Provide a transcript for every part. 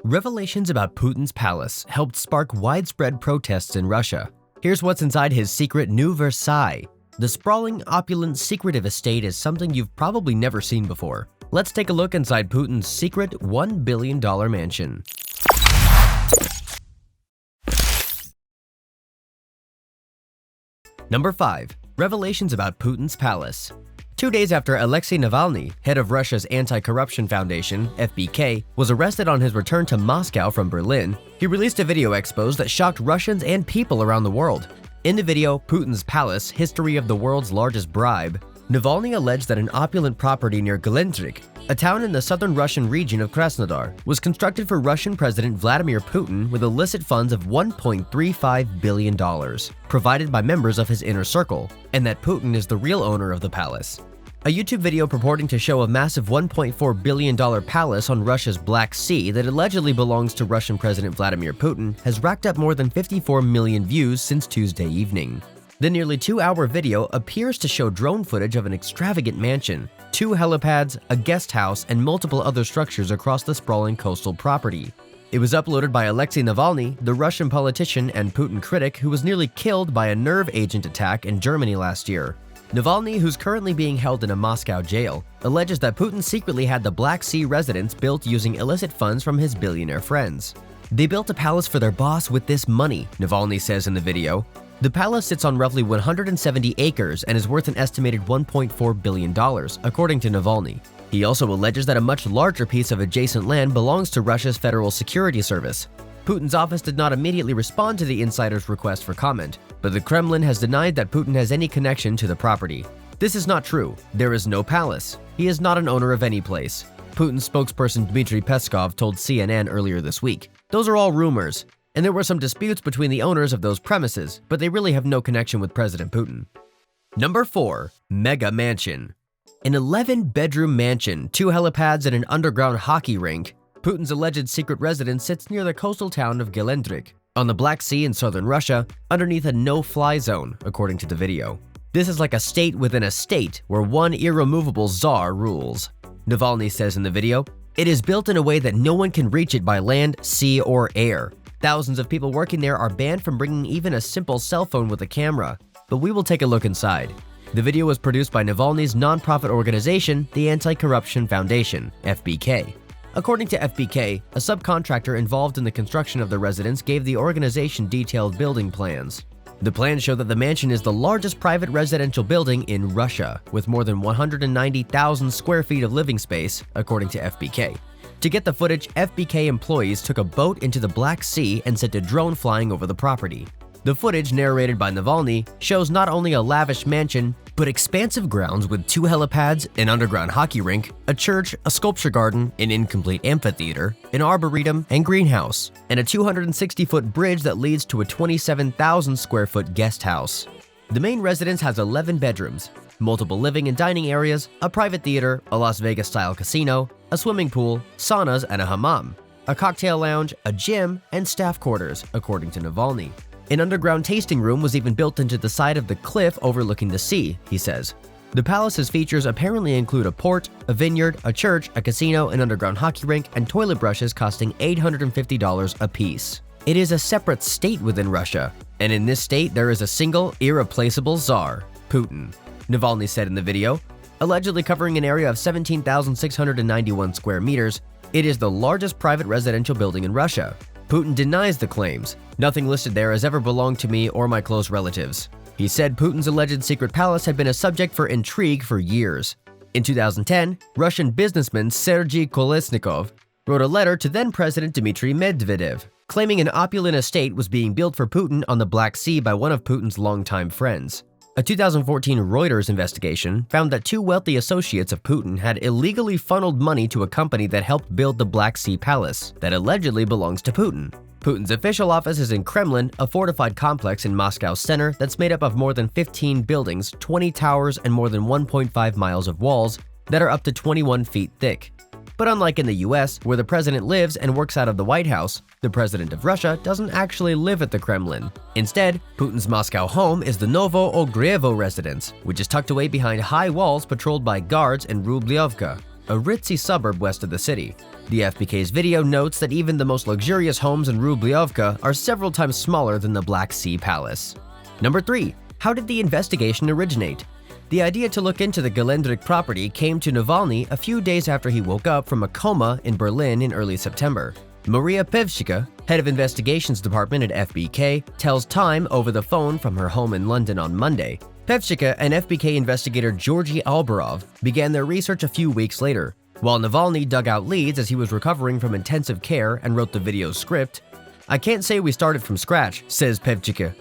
Revelations about Putin's palace helped spark widespread protests in Russia. Here's what's inside his secret New Versailles. The sprawling, opulent, secretive estate is something you've probably never seen before. Let's take a look inside Putin's secret $1 billion mansion. Number 5. Revelations about Putin's Palace. 2 days after Alexei Navalny, head of Russia's anti-corruption foundation, FBK, was arrested on his return to Moscow from Berlin, he released a video expose that shocked Russians and people around the world. In the video, Putin's Palace, History of the World's Largest Bribe, Navalny alleged that an opulent property near Gelendzhik, a town in the southern Russian region of Krasnodar, was constructed for Russian President Vladimir Putin with illicit funds of $1.35 billion, provided by members of his inner circle, and that Putin is the real owner of the palace. A YouTube video purporting to show a massive $1.4 billion palace on Russia's Black Sea that allegedly belongs to Russian President Vladimir Putin has racked up more than 54 million views since Tuesday evening. The nearly 2-hour video appears to show drone footage of an extravagant mansion, 2 helipads, a guest house, and multiple other structures across the sprawling coastal property. It was uploaded by Alexei Navalny, the Russian politician and Putin critic who was nearly killed by a nerve agent attack in Germany last year. Navalny, who's currently being held in a Moscow jail, alleges that Putin secretly had the Black Sea residence built using illicit funds from his billionaire friends. They built a palace for their boss with this money, Navalny says in the video. The palace sits on roughly 170 acres and is worth an estimated $1.4 billion, according to Navalny. He also alleges that a much larger piece of adjacent land belongs to Russia's Federal Security Service. Putin's office did not immediately respond to the insider's request for comment, but the Kremlin has denied that Putin has any connection to the property. This is not true. There is no palace. He is not an owner of any place. Putin's spokesperson Dmitry Peskov told CNN earlier this week. Those are all rumors. And there were some disputes between the owners of those premises, but they really have no connection with President Putin. Number 4. Mega Mansion. An 11-bedroom mansion, 2 helipads, and an underground hockey rink, Putin's alleged secret residence sits near the coastal town of Gelendzhik, on the Black Sea in southern Russia, underneath a no-fly zone, according to the video. This is like a state within a state where one irremovable czar rules. Navalny says in the video, "It is built in a way that no one can reach it by land, sea, or air. Thousands of people working there are banned from bringing even a simple cell phone with a camera, but we will take a look inside." The video was produced by Navalny's nonprofit organization, the Anti-Corruption Foundation, FBK. According to FBK, a subcontractor involved in the construction of the residence gave the organization detailed building plans. The plans show that the mansion is the largest private residential building in Russia, with more than 190,000 square feet of living space, according to FBK. To get the footage, FBK employees took a boat into the Black Sea and sent a drone flying over the property. The footage, narrated by Navalny, shows not only a lavish mansion, but expansive grounds with 2 helipads, an underground hockey rink, a church, a sculpture garden, an incomplete amphitheater, an arboretum, and greenhouse, and a 260-foot bridge that leads to a 27,000-square-foot guest house. The main residence has 11 bedrooms, multiple living and dining areas, a private theater, a Las Vegas-style casino, a swimming pool, saunas and a hammam, a cocktail lounge, a gym, and staff quarters, according to Navalny. An underground tasting room was even built into the side of the cliff overlooking the sea, he says. The palace's features apparently include a port, a vineyard, a church, a casino, an underground hockey rink, and toilet brushes costing $850 apiece. It is a separate state within Russia, and in this state there is a single, irreplaceable czar, Putin, Navalny said in the video. Allegedly covering an area of 17,691 square meters, it is the largest private residential building in Russia. Putin denies the claims. "Nothing listed there has ever belonged to me or my close relatives." He said Putin's alleged secret palace had been a subject for intrigue for years. In 2010, Russian businessman Sergei Kolesnikov wrote a letter to then-President Dmitry Medvedev, claiming an opulent estate was being built for Putin on the Black Sea by one of Putin's longtime friends. A 2014 Reuters investigation found that 2 wealthy associates of Putin had illegally funneled money to a company that helped build the Black Sea Palace that allegedly belongs to Putin. Putin's official office is in Kremlin, a fortified complex in Moscow's center that's made up of more than 15 buildings, 20 towers, and more than 1.5 miles of walls that are up to 21 feet thick. But unlike in the US, where the president lives and works out of the White House, the president of Russia doesn't actually live at the Kremlin. Instead, Putin's Moscow home is the Novo Ogrevo residence, which is tucked away behind high walls patrolled by guards in Rublyovka. a ritzy suburb west of the city. The FBK's video notes that even the most luxurious homes in Rubliovka are several times smaller than the Black Sea Palace. Number 3. How did the investigation originate? The idea to look into the Gelendzhik property came to Navalny a few days after he woke up from a coma in Berlin in early September. Maria Pevchika, head of investigations department at FBK, tells Time over the phone from her home in London on Monday. Pevchika and FBK investigator Georgy Alborov began their research a few weeks later, while Navalny dug out leads as he was recovering from intensive care and wrote the video's script. "I can't say we started from scratch," says Pevchika.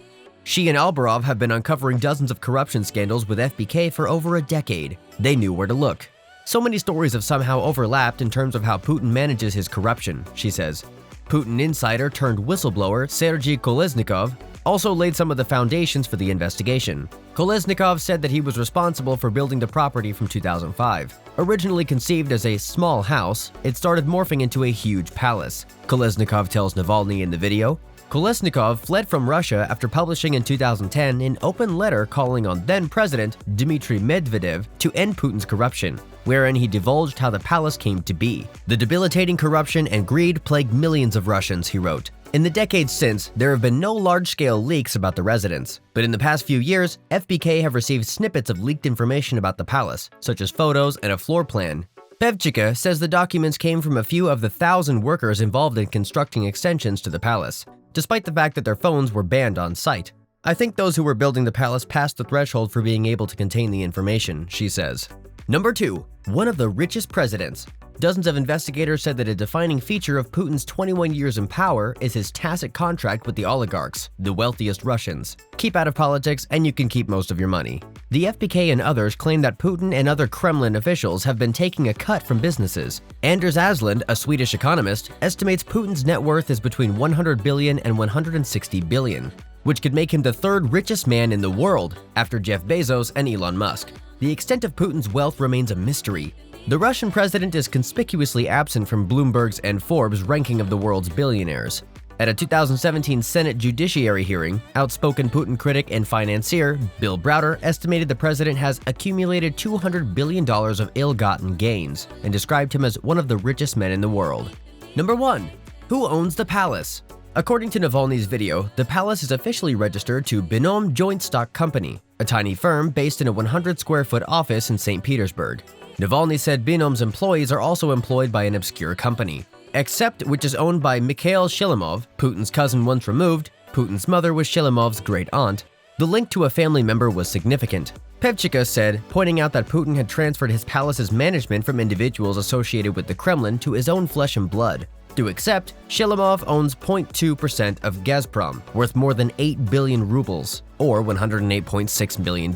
She and Alborov have been uncovering dozens of corruption scandals with FBK for over a decade. They knew where to look. "So many stories have somehow overlapped in terms of how Putin manages his corruption," she says. Putin insider turned whistleblower Sergei Kolesnikov also laid some of the foundations for the investigation. Kolesnikov said that he was responsible for building the property from 2005. Originally conceived as a small house, it started morphing into a huge palace. Kolesnikov tells Navalny in the video. Kolesnikov fled from Russia after publishing in 2010 an open letter calling on then-President Dmitry Medvedev to end Putin's corruption, wherein he divulged how the palace came to be. "The debilitating corruption and greed plagued millions of Russians," he wrote. "In the decades since, there have been no large-scale leaks about the residence, but in the past few years, FBK have received snippets of leaked information about the palace, such as photos and a floor plan." Pevchika says the documents came from a few of the 1,000 workers involved in constructing extensions to the palace, despite the fact that their phones were banned on site. "I think those who were building the palace passed the threshold for being able to contain the information," she says. Number 2. One of the richest presidents. Dozens of investigators said that a defining feature of Putin's 21 years in power is his tacit contract with the oligarchs, the wealthiest Russians. Keep out of politics and you can keep most of your money. The FBK and others claim that Putin and other Kremlin officials have been taking a cut from businesses. Anders Aslund, a Swedish economist, estimates Putin's net worth is between 100 billion and 160 billion, which could make him the third richest man in the world after Jeff Bezos and Elon Musk. The extent of Putin's wealth remains a mystery. The Russian president is conspicuously absent from Bloomberg's and Forbes' ranking of the world's billionaires. At a 2017 Senate Judiciary hearing, outspoken Putin critic and financier Bill Browder estimated the president has accumulated $200 billion of ill-gotten gains and described him as one of the richest men in the world. Number 1. Who owns the palace? According to Navalny's video, the palace is officially registered to Binom Joint Stock Company, a tiny firm based in a 100-square-foot office in St. Petersburg. Navalny said Binom's employees are also employed by an obscure company. Accept, which is owned by Mikhail Shilimov, Putin's cousin once removed. Putin's mother was Shilimov's great-aunt. The link to a family member was significant. Pevchika said, pointing out that Putin had transferred his palace's management from individuals associated with the Kremlin to his own flesh and blood. To Accept, Shilimov owns 0.2% of Gazprom, worth more than 8 billion rubles, or $108.6 million.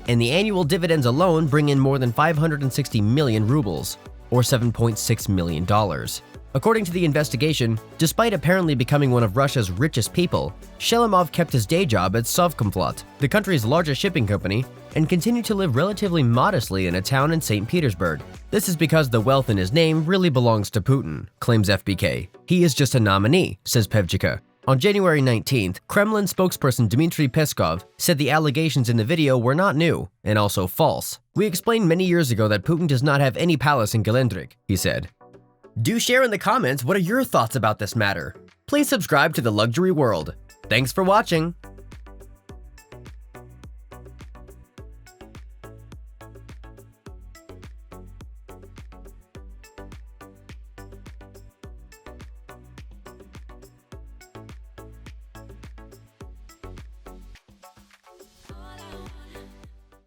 And the annual dividends alone bring in more than 560 million rubles, or $7.6 million. According to the investigation, despite apparently becoming one of Russia's richest people, Shilimov kept his day job at Sovcomflot, the country's largest shipping company, and continued to live relatively modestly in a town in St. Petersburg. This is because the wealth in his name really belongs to Putin, claims FBK. He is just a nominee, says Pevchika. On January 19th, Kremlin spokesperson Dmitry Peskov said the allegations in the video were not new and also false. "We explained many years ago that Putin does not have any palace in Gelendzhik," he said. Do share in the comments what are your thoughts about this matter. Please subscribe to The Luxury World. Thanks for watching.